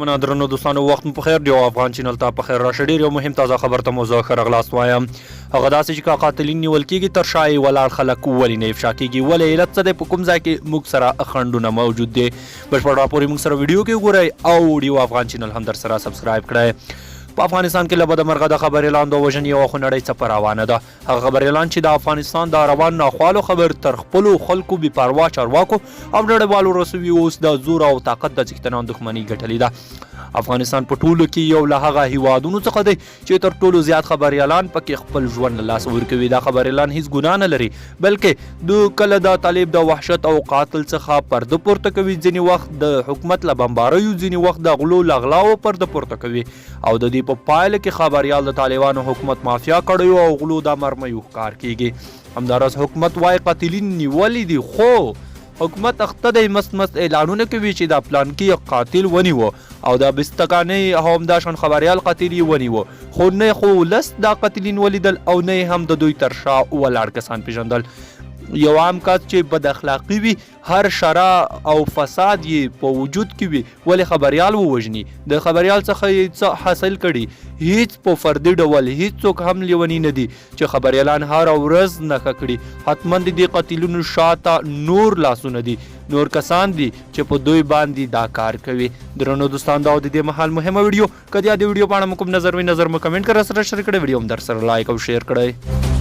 من درنو دوستانو وخت مو بخیر دی افغان چینل ته په خیر راشي ډیر یو مهم تازه خبر ته موضوع خره غلاس وایم هغه داسې چې قاتلین نیول کېږي تر شای ولاړ خلک ولې نه افشا کېږي ولې علت څه دی په کوم ځای کې موږ سره خنډونه موجود دي بشپړ راپور موږ سره ویډیو کې وګورئ او ویډیو افغان چینل هم در سره سبسکرایب کړئ په افغانستان کې له بده مرغه د خبر اعلان د وژنې یوه خو نړۍ څه په روانه ده هغه خبر اعلان چې د افغانستان د روان ناخوالو خبر تر خپلو خلکو بې پروا چارواکو او نړیوالو رسوي اوس د زور او طاقت د څښتنان دښمني ګټلې ده افغانستان په ټولو کې یو له هغه هیوادونو څخه دی چې تر ټولو زیات خبر اعلان پکې خپل ژوند له لاسه ورکوي دا خبر اعلان هیڅ ګناه نه لري بلکې د کله د طالب د وحشت او قاتل څخه پرده پورته کوي ځینې وخت د حکومت له بمباریو ځینې وخت د غلو لغلاو پرده پورته کوي او د دې په پایله کې خبریال د طالبانو حکومت مافیا کړیو او غلو د مرمیو ښکار کیږي همداراز حکومت وایي قاتلین نیولې دي خو حکومت اخته دی مست اعلانونه کوي چې د پلان کې قاتل ونیو او د بستګانې همداشان خبریال قاتل ونیو خو نه خو لس د قاتلین ولیدل او نه هم د دوی تر شا ولاړ کسان پیژندل یو عام کس چې بد اخلاقی وي هر شرع او فساد یې په وجود کې وي ولې خبریال ووژني د خبریال څخه یې څه حاصل کړي هیڅ په فردي ډول هیڅوک هم لیونی نه دي چې خبریالان هر ورځ نښه کړي حتما د دې قاتلینو شاته نور لاسونه دي نور کسان دي چې په دوی باندې دا کار کوي درنو دوستان دا د دې مهال مهمه ویډیو کدی د ویډیو په اړه کوم نظر وي نظر مو کمنټ کړئ سره شریک کړئ ویډیو هم در سره لایک او شیر کړئ